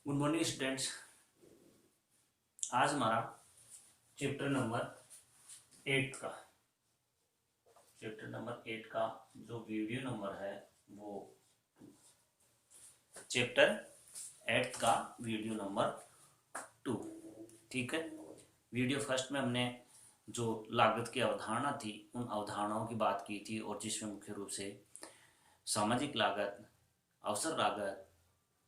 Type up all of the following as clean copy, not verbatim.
Good morning students. आज हमारा chapter number 8 का जो वीडियो नंबर है वो चैप्टर 8 का वीडियो नंबर 2। ठीक है। वीडियो फर्स्ट में हमने जो लागत की अवधारणा थी उन अवधारणाओं की बात की थी, और जिसमें मुख्य रूप से सामाजिक लागत, अवसर लागत,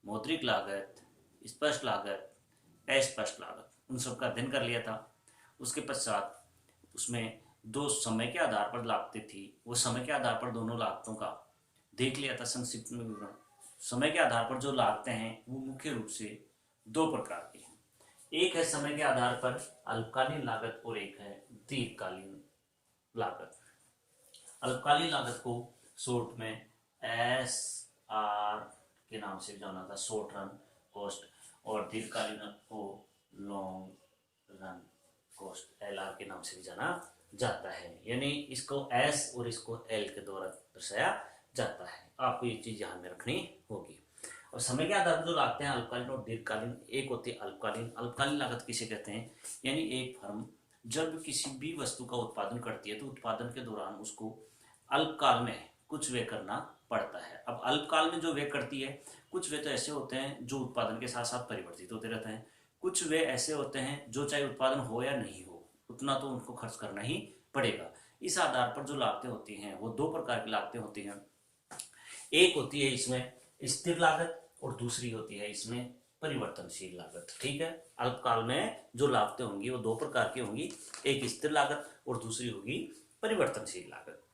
मौद्रिक लागत, स्पष्ट लागत, अस्पष्ट लागत, उन सब का अध्ययन कर लिया था। उसके पश्चात उसमें दो समय के आधार पर लागतें थी, वो समय के आधार पर दोनों लागतों का देख लिया था संक्षिप्त में विवरण। समय के आधार पर जो लागतें हैं वो मुख्य रूप से दो प्रकार की हैं। एक है समय के आधार पर अल्पकालीन लागत और एक है दीर्घकालीन लागत। अल्पकालीन लागत को शॉर्ट में SR के नाम से जाना था, शॉर्ट रन कॉस्ट, और दीर्घकालीन को लॉन्ग रन कॉस्ट LR के नाम से भी जाना जाता है। यानी इसको S और इसको L के द्वारा दर्शाया जाता है। आपको ये चीज ध्यान में रखनी होगी। और समय के आधार पर जो लागतें हैं अल्पकालीन और दीर्घकालीन, एक होती है अल्पकालीन। अल्पकालीन लागत किसे कहते हैं? यानी एक फर्म जब किसी भी वस्तु का उत्पादन करती है तो उत्पादन के दौरान उसको अल्पकाल में कुछ व्यय करना पड़ता है। अब अल्पकाल में जो व्यय करती है, कुछ व्यय तो ऐसे होते हैं जो उत्पादन के साथ साथ परिवर्तित होते रहते हैं, कुछ व्यय ऐसे होते हैं जो चाहे उत्पादन हो या नहीं हो उतना तो उनको खर्च करना ही पड़ेगा। इस आधार पर जो लागतें होती हैं वो दो प्रकार की लागतें होती हैं। एक होती है इसमें स्थिर लागत और दूसरी होती है इसमें परिवर्तनशील लागत। ठीक है। अल्पकाल में जो लागतें होंगी वो दो प्रकार की होंगी, एक स्थिर लागत और दूसरी होगी परिवर्तनशील लागत।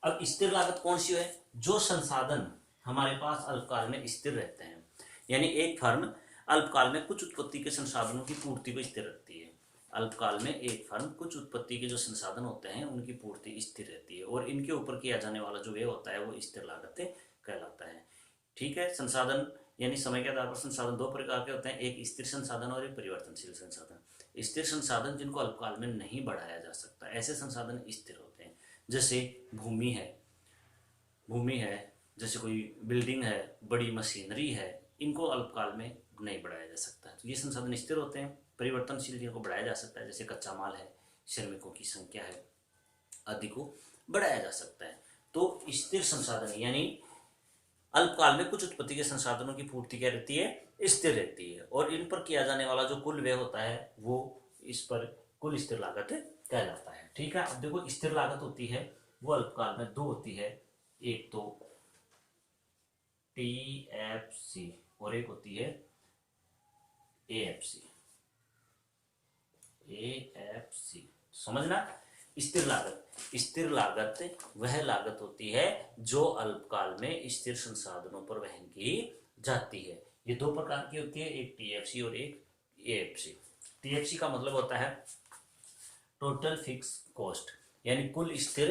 अब स्थिर लागत कौन सी है? जो संसाधन हमारे पास अल्पकाल में स्थिर रहते हैं। यानी एक फर्म अल्पकाल में कुछ उत्पत्ति के संसाधनों की पूर्ति को स्थिर रखती है। अल्पकाल में एक फर्म कुछ उत्पत्ति के जो संसाधन होते हैं उनकी पूर्ति स्थिर रहती है, और इनके ऊपर किया जाने वाला जो व्यय होता है वो स्थिर लागत कहलाता है। ठीक है। संसाधन यानी समय के आधार पर संसाधन दो प्रकार के होते हैं, एक स्थिर संसाधन और एक परिवर्तनशील संसाधन। स्थिर संसाधन जिनको अल्पकाल में नहीं बढ़ाया जा सकता, ऐसे संसाधन स्थिर होते हैं। जैसे भूमि है, जैसे कोई बिल्डिंग है, बड़ी मशीनरी है, इनको अल्पकाल में नहीं बढ़ाया जा सकता है, तो ये संसाधन स्थिर होते हैं। परिवर्तनशील जिनको बढ़ाया जा सकता है, जैसे कच्चा माल है, श्रमिकों की संख्या है, आदि को बढ़ाया जा सकता है। तो स्थिर संसाधन यानी अल्पकाल में कुछ उत्पत्ति के संसाधनों की पूर्ति क्या रहती है? स्थिर रहती है, और इन पर किया जाने वाला जो कुल व्यय होता है वो इस पर कुल स्थिर लागत कहलाता है। ठीक है। अब देखो, स्थिर लागत होती है वो अल्पकाल में दो होती है, एक तो TFC और एक होती है AFC। समझना। स्थिर लागत वह लागत होती है जो अल्पकाल में स्थिर संसाधनों पर वहन की जाती है। ये दो प्रकार की होती है, एक TFC और एक AFC। TFC का मतलब होता है टोटल फिक्स कॉस्ट, यानी कुल स्थिर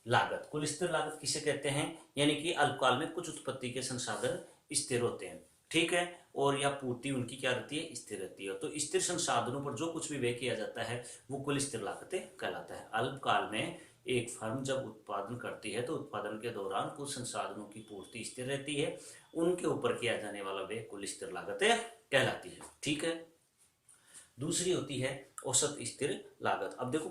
लागत। कुल स्थिर लागत किसे कहते हैं? यानी कि अल्पकाल में कुछ उत्पत्ति के संसाधन स्थिर होते हैं। ठीक है। और या पूर्ति उनकी क्या रहती है? स्थिर रहती है। तो स्थिर संसाधनों पर जो कुछ भी व्यय किया जाता है वो कुल स्थिर लागत कहलाता है। अल्पकाल में एक फर्म जब उत्पादन करती है तो उत्पादन के दौरान कुछ संसाधनों की पूर्ति स्थिर रहती है, उनके ऊपर किया जाने वाला व्यय कुल स्थिर लागत कहलाती है। ठीक है। दूसरी होती है औसत स्थिर लागत। अब देखो,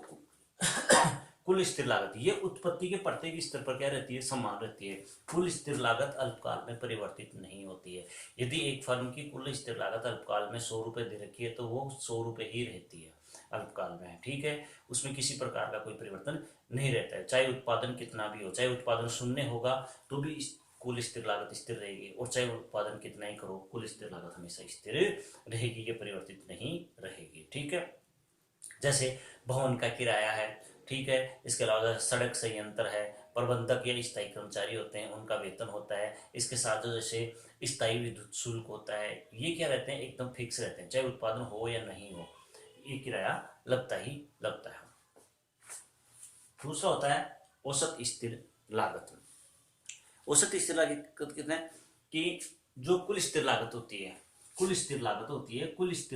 कुल स्थिर लागत ये उत्पत्ति के प्रत्येक स्तर पर क्या रहती है? समान रहती है। कुल स्थिर लागत अल्पकाल में परिवर्तित नहीं होती है। यदि एक फर्म की कुल स्थिर लागत अल्पकाल में 100 रुपए दे रखी है तो वो 100 रुपए ही रहती है अल्पकाल में। ठीक है। उसमें किसी प्रकार का कोई परिवर्तन नहीं रहता है, चाहे उत्पादन कितना भी हो। चाहे उत्पादन शून्य होगा तो भी कुल स्थिर लागत स्थिर रहेगी, और चाहे उत्पादन कितना ही करो कुल स्थिर लागत हमेशा स्थिर रहेगी, ये परिवर्तित नहीं रहेगी। ठीक है। जैसे भवन का किराया है, ठीक है, इसके अलावा सड़क संयंत्र है, प्रबंधक या स्थायी कर्मचारी होते हैं उनका वेतन होता है, इसके साथ जो जैसे स्थायी विद्युत शुल्क होता है, ये क्या रहते हैं? एकदम फिक्स रहते हैं, चाहे उत्पादन हो या नहीं हो ये किराया लगता ही लगता है। दूसरा होता है औसत स्थिर लागत। औसत स्थिर लागत कितना है कि जो कुल स्थिर लागत होती है, कुल स्थिर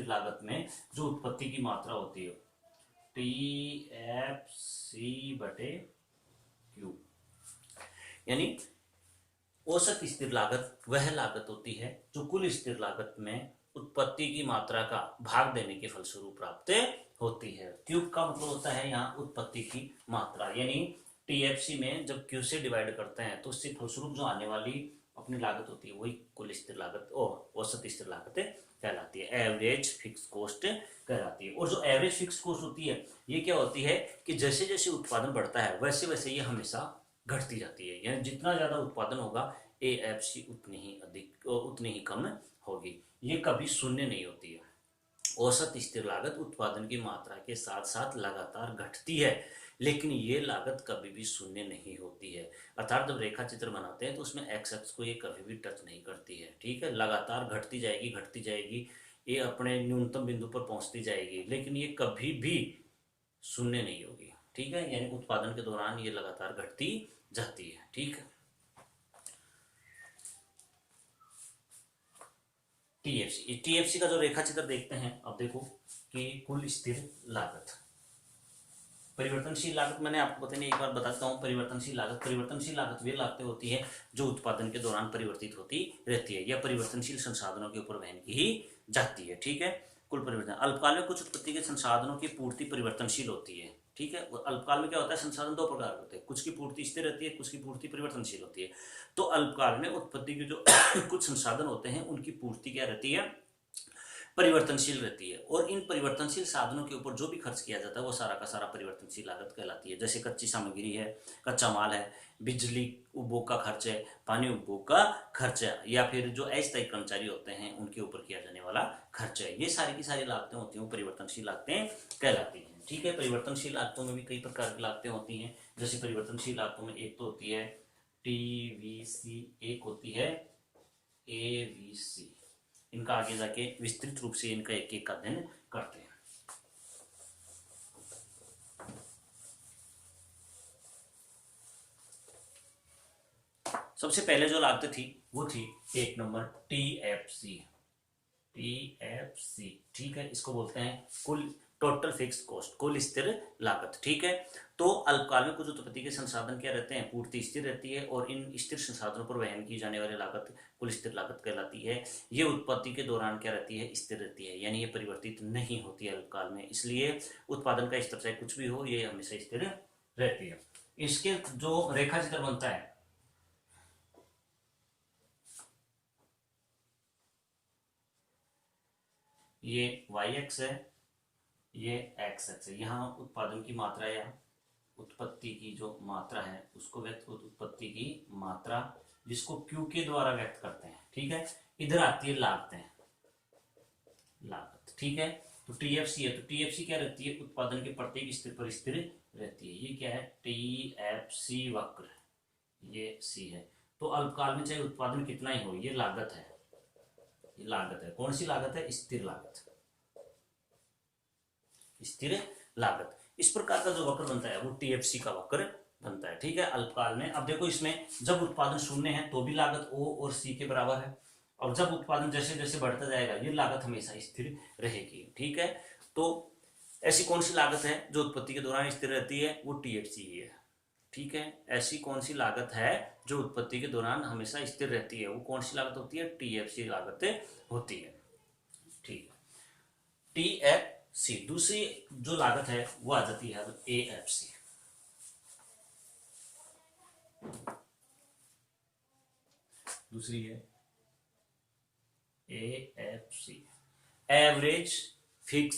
लागत में जो उत्पत्ति की मात्रा होती है TFC/Q, यानी औसत स्थिर लागत वह लागत होती है जो कुल स्थिर लागत में उत्पत्ति की मात्रा का भाग देने के फलस्वरूप प्राप्त होती है। क्यूब का मतलब होता है यहाँ उत्पत्ति की मात्रा, यानी टीएफसी में जब क्यू से डिवाइड करते हैं तो उससे फलस्वरूप जो आने वाली अपनी लागत होती है वही कुल स्थिर लागत और औसत स्थिर लागत कहलाती है, एवरेज फिक्स कॉस्ट कहलाती है। और जो एवरेज फिक्स कॉस्ट होती है ये क्या होती है कि जैसे जैसे उत्पादन बढ़ता है वैसे वैसे ये हमेशा घटती जाती है, यानी जितना ज्यादा उत्पादन होगा एएफसी उतनी ही अधिक उतनी ही कम होगी, ये कभी शून्य नहीं होती है। औसत स्थिर लागत उत्पादन की मात्रा के साथ साथ लगातार घटती है, लेकिन ये लागत कभी भी शून्य नहीं होती है। अर्थात जब रेखा चित्र बनाते हैं तो उसमें एक्स अक्ष को ये कभी भी टच नहीं करती है, ठीक है, लगातार घटती जाएगी, ये अपने न्यूनतम बिंदु पर पहुंचती जाएगी, लेकिन ये कभी भी शून्य नहीं होगी, ठीक है, यानी उत्पादन के दौरान ये लगातार घटती जाती है, ठीक है। टीएफसी का जो रेखा चित्र देखते हैं, अब देखो कि कुल स्थिर लागत, परिवर्तनशील लागत मैंने आपको बताया, एक बार बताता हूँ। परिवर्तनशील लागत वे लागतें होती है जो उत्पादन के दौरान परिवर्तित होती रहती है या परिवर्तनशील संसाधनों के ऊपर वहन की ही जाती है, ठीक है। कुल परिवर्तन, अल्पकाल में कुछ उत्पत्ति के संसाधनों की पूर्ति परिवर्तनशील होती है, ठीक है। अल्पकाल में क्या होता है, संसाधन दो प्रकार के होते हैं, कुछ की पूर्ति स्थिर रहती है, कुछ की पूर्ति परिवर्तनशील होती है। तो अल्पकाल में उत्पत्ति के जो कुछ संसाधन होते हैं उनकी पूर्ति क्या रहती है, परिवर्तनशील रहती है, और इन परिवर्तनशील साधनों के ऊपर जो भी खर्च किया जाता है वो सारा का सारा परिवर्तनशील लागत कहलाती है। जैसे कच्ची सामग्री है, कच्चा माल है, बिजली उपभोग का खर्च है, पानी उपभोग का खर्च है, या फिर जो अस्थायी कर्मचारी होते हैं उनके ऊपर किया जाने वाला खर्च है, ये सारी की सारी लागतें होती हैं, परिवर्तनशील लागतें कहलाती हैं, ठीक है। परिवर्तनशील लागतों में भी कई प्रकार की लागतें होती हैं। जैसे परिवर्तनशील लागतों में एक तो होती है टीवीसी, एक होती है एवीसी। इनका आगे जाके विस्तृत रूप से इनका एक एक अध्ययन करते हैं। सबसे पहले जो लागत थी वो थी एक नंबर टीएफसी, ठीक है, इसको बोलते हैं कुल टोटल फिक्स कॉस्ट, कुल स्थिर लागत, ठीक है। तो अल्पकाल में कुछ उत्पत्ति के संसाधन क्या रहते हैं, पूर्ति स्थिर रहती है, और इन स्थिर संसाधनों पर वहन की जाने वाली लागत कुल स्थिर लागत कहलाती है। ये उत्पत्ति के दौरान क्या रहती है, स्थिर रहती है, यानी ये परिवर्तित नहीं होती है अल्पकाल में, इसलिए उत्पादन का स्तर चाहे कुछ भी हो ये हमेशा स्थिर रहती है। इसके जो रेखा चित्र बनता है, ये वाई एक्स है, ये एक्स एक्स है, यहाँ उत्पादन की मात्रा या उत्पत्ति की जो मात्रा है उसको व्यक्त, उत्पत्ति की मात्रा जिसको क्यू के द्वारा व्यक्त करते हैं, ठीक है। इधर आती है लागतें, लागत, ठीक है। तो टीएफसी है, तो टीएफसी क्या रहती है, उत्पादन के प्रत्येक स्तर पर स्थिर रहती है, ये क्या है, टीएफसी वक्र, ये सी है। तो अल्पकाल में चाहे उत्पादन कितना ही हो ये लागत है, ये लागत है, कौन सी लागत है, स्थिर लागत, स्थिर लागत। इस प्रकार का जो वक्र बनता है वो टीएफसी का वक्र बनता है, ठीक है, अल्पकाल में। अब देखो इसमें जब उत्पादन शून्य है तो भी लागत ओ और सी के बराबर है, और जब उत्पादन जैसे जैसे बढ़ता जाएगा ये लागत हमेशा स्थिर रहेगी, ठीक है। तो ऐसी कौन सी लागत है जो उत्पत्ति के दौरान स्थिर रहती है, वो टीएफसी ही है, ठीक है। ऐसी कौन सी लागत है जो उत्पत्ति के दौरान हमेशा स्थिर रहती है, वो कौन सी लागत होती है, टीएफसी लागत होती है, ठीक है। टीएफसी। दूसरी जो लागत है वो आ जाती है एएफसी, दूसरी है एएफसी, एवरेज फिक्स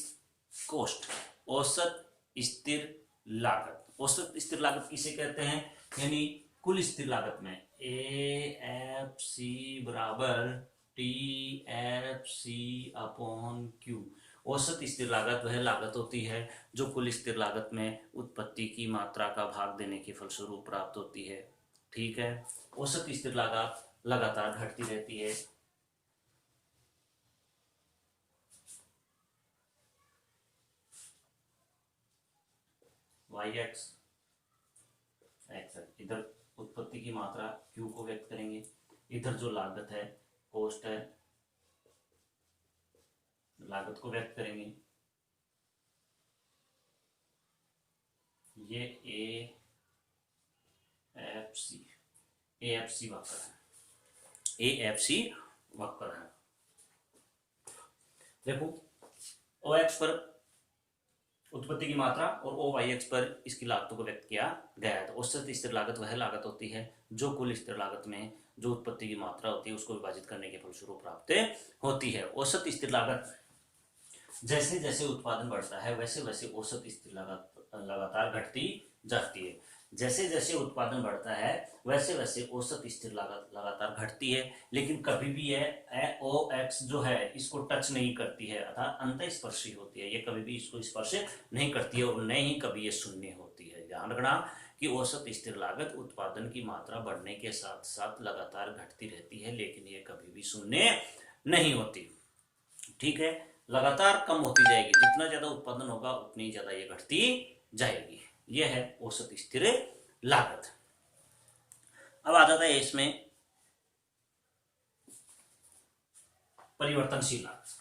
कॉस्ट, औसत स्थिर लागत। औसत स्थिर लागत किसे कहते हैं, यानी कुल स्थिर लागत में एएफसी बराबर टीएफसी अपॉन क्यू। औसत स्थिर लागत वह लागत होती है जो कुल स्थिर लागत में उत्पत्ति की मात्रा का भाग देने के फलस्वरूप प्राप्त होती है, ठीक है। औसत स्थिर लागत लगातार घटती रहती है, वाई एक्स एक्स, इधर उत्पत्ति की मात्रा क्यू को व्यक्त करेंगे, इधर जो लागत है कॉस्ट है, लागत को व्यक्त करेंगे, ये ए एफ सी वक्र है, AFC वक्र है। देखो OX पर उत्पत्ति की मात्रा और OYX पर इसकी लागतों को व्यक्त किया गया है। तो औसत स्थिर लागत वह लागत होती है जो कुल स्थिर लागत में जो उत्पत्ति की मात्रा होती है उसको विभाजित करने के फलस्वरूप प्राप्त होती है। औसत स्थिर लागत जैसे जैसे उत्पादन बढ़ता है वैसे वैसे औसत स्थिर लागत लगातार घटती जाती है। जैसे जैसे उत्पादन बढ़ता है वैसे वैसे औसत स्थिर लागत लगातार घटती है, लेकिन कभी भी यह OX जो है इसको टच नहीं करती है, अर्थात अंतःस्पर्शी होती है। ये कभी भी इसको स्पर्श नहीं करती है और न ही कभी ये शून्य होती है। ध्यान रखना कि औसत स्थिर लागत उत्पादन की मात्रा बढ़ने के साथ साथ लगातार घटती रहती है, लेकिन ये कभी भी शून्य नहीं होती। ठीक है, लगातार कम होती जाएगी, जितना ज्यादा उत्पादन होगा उतनी ज्यादा ये घटती जाएगी। यह है औसत स्थिर लागत। अब आ जाता है इसमें परिवर्तनशील लागत।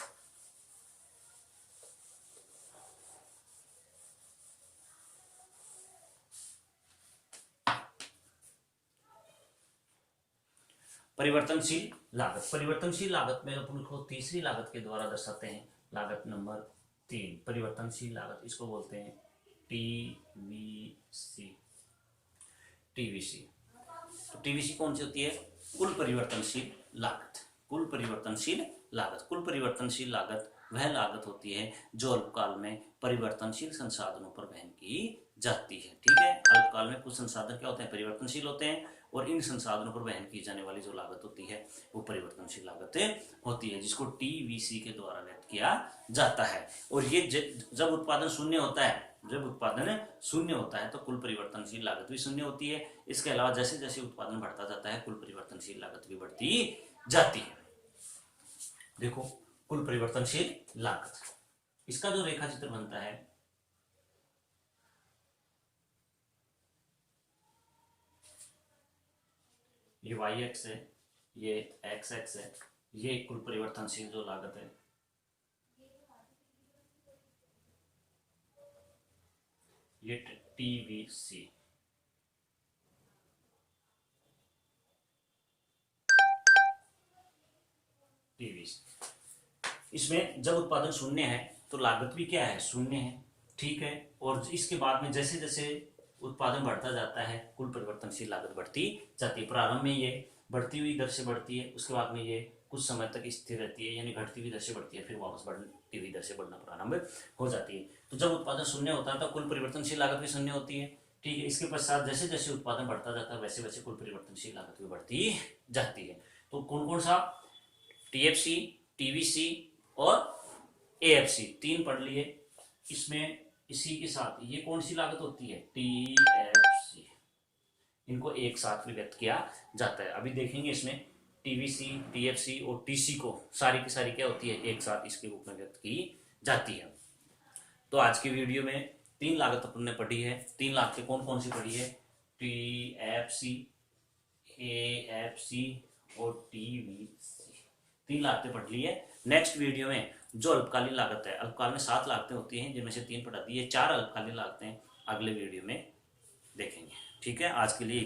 परिवर्तनशील लागत, परिवर्तनशील लागत में अपन को तीसरी लागत के द्वारा दर्शाते हैं। लागत नंबर 3 परिवर्तनशील लागत, इसको बोलते हैं TVC। तो TVC कौन सी होती है? कुल परिवर्तनशील लागत। कुल परिवर्तनशील लागत, कुल परिवर्तनशील लागत वह लागत होती है जो अल्पकाल में परिवर्तनशील संसाधनों पर वहन की जाती है। ठीक है, अल्पकाल में कुछ संसाधन क्या होते हैं? परिवर्तनशील होते हैं, और इन संसाधनों पर वहन की जाने वाली जो लागत होती है वो परिवर्तनशील लागत होती है, जिसको TVC के द्वारा व्यक्त किया जाता है। और ये जब उत्पादन शून्य होता है, जब उत्पादन शून्य होता है तो कुल परिवर्तनशील लागत भी शून्य होती है। इसके अलावा जैसे जैसे उत्पादन बढ़ता जाता है कुल परिवर्तनशील लागत भी बढ़ती जाती है। देखो कुल परिवर्तनशील लागत, इसका जो रेखा चित्र बनता है ये y एक्स है, ये x एक्स है, ये कुल परिवर्तनशील जो लागत है, ये TVC। इसमें जब उत्पादन शून्य है तो लागत भी क्या है? शून्य है। ठीक है, और इसके बाद में जैसे जैसे उत्पादन बढ़ता जाता है कुल परिवर्तनशील लागत बढ़ती जाती है। प्रारंभ में ये बढ़ती हुई दर से बढ़ती है, उसके बाद में ये कुछ समय तक स्थिर रहती है, यानी घटती हुई दर से बढ़ती है, फिर वापस बढ़ती हुई दर से बढ़ना प्रारंभ हो जाती है। तो जब उत्पादन शून्य होता है तो कुल परिवर्तनशील लागत भी शून्य होती है। ठीक है, इसके पश्चात जैसे जैसे उत्पादन बढ़ता जाता है वैसे वैसे कुल परिवर्तनशील लागत भी बढ़ती जाती है। तो कौन कौन सा? TFC, TVC और AFC, 3 पढ़ लिए। इसमें इसी के साथ ये कौन सी लागत होती है? TFC। इनको एक साथ भी व्यक्त किया जाता है। अभी देखेंगे इसमें TVC, TFC और TC को सारी की सारी क्या होती है? एक साथ इसके रूप में व्यक्त की जाती है। तो आज की वीडियो में 3 लागत अपन ने पढ़ी है। 3 लागतें कौन कौन सी पढ़ी है? TFC, AFC और TVC, 3 लागतें पढ़ ली है। नेक्स्ट वीडियो में जो अल्पकालीन लागत है, अल्पकाल में 7 लागतें होती हैं जिनमें से 3 पढ़ा दी है, 4 अल्पकालीन लागतें अगले वीडियो में देखेंगे। ठीक है, आज के लिए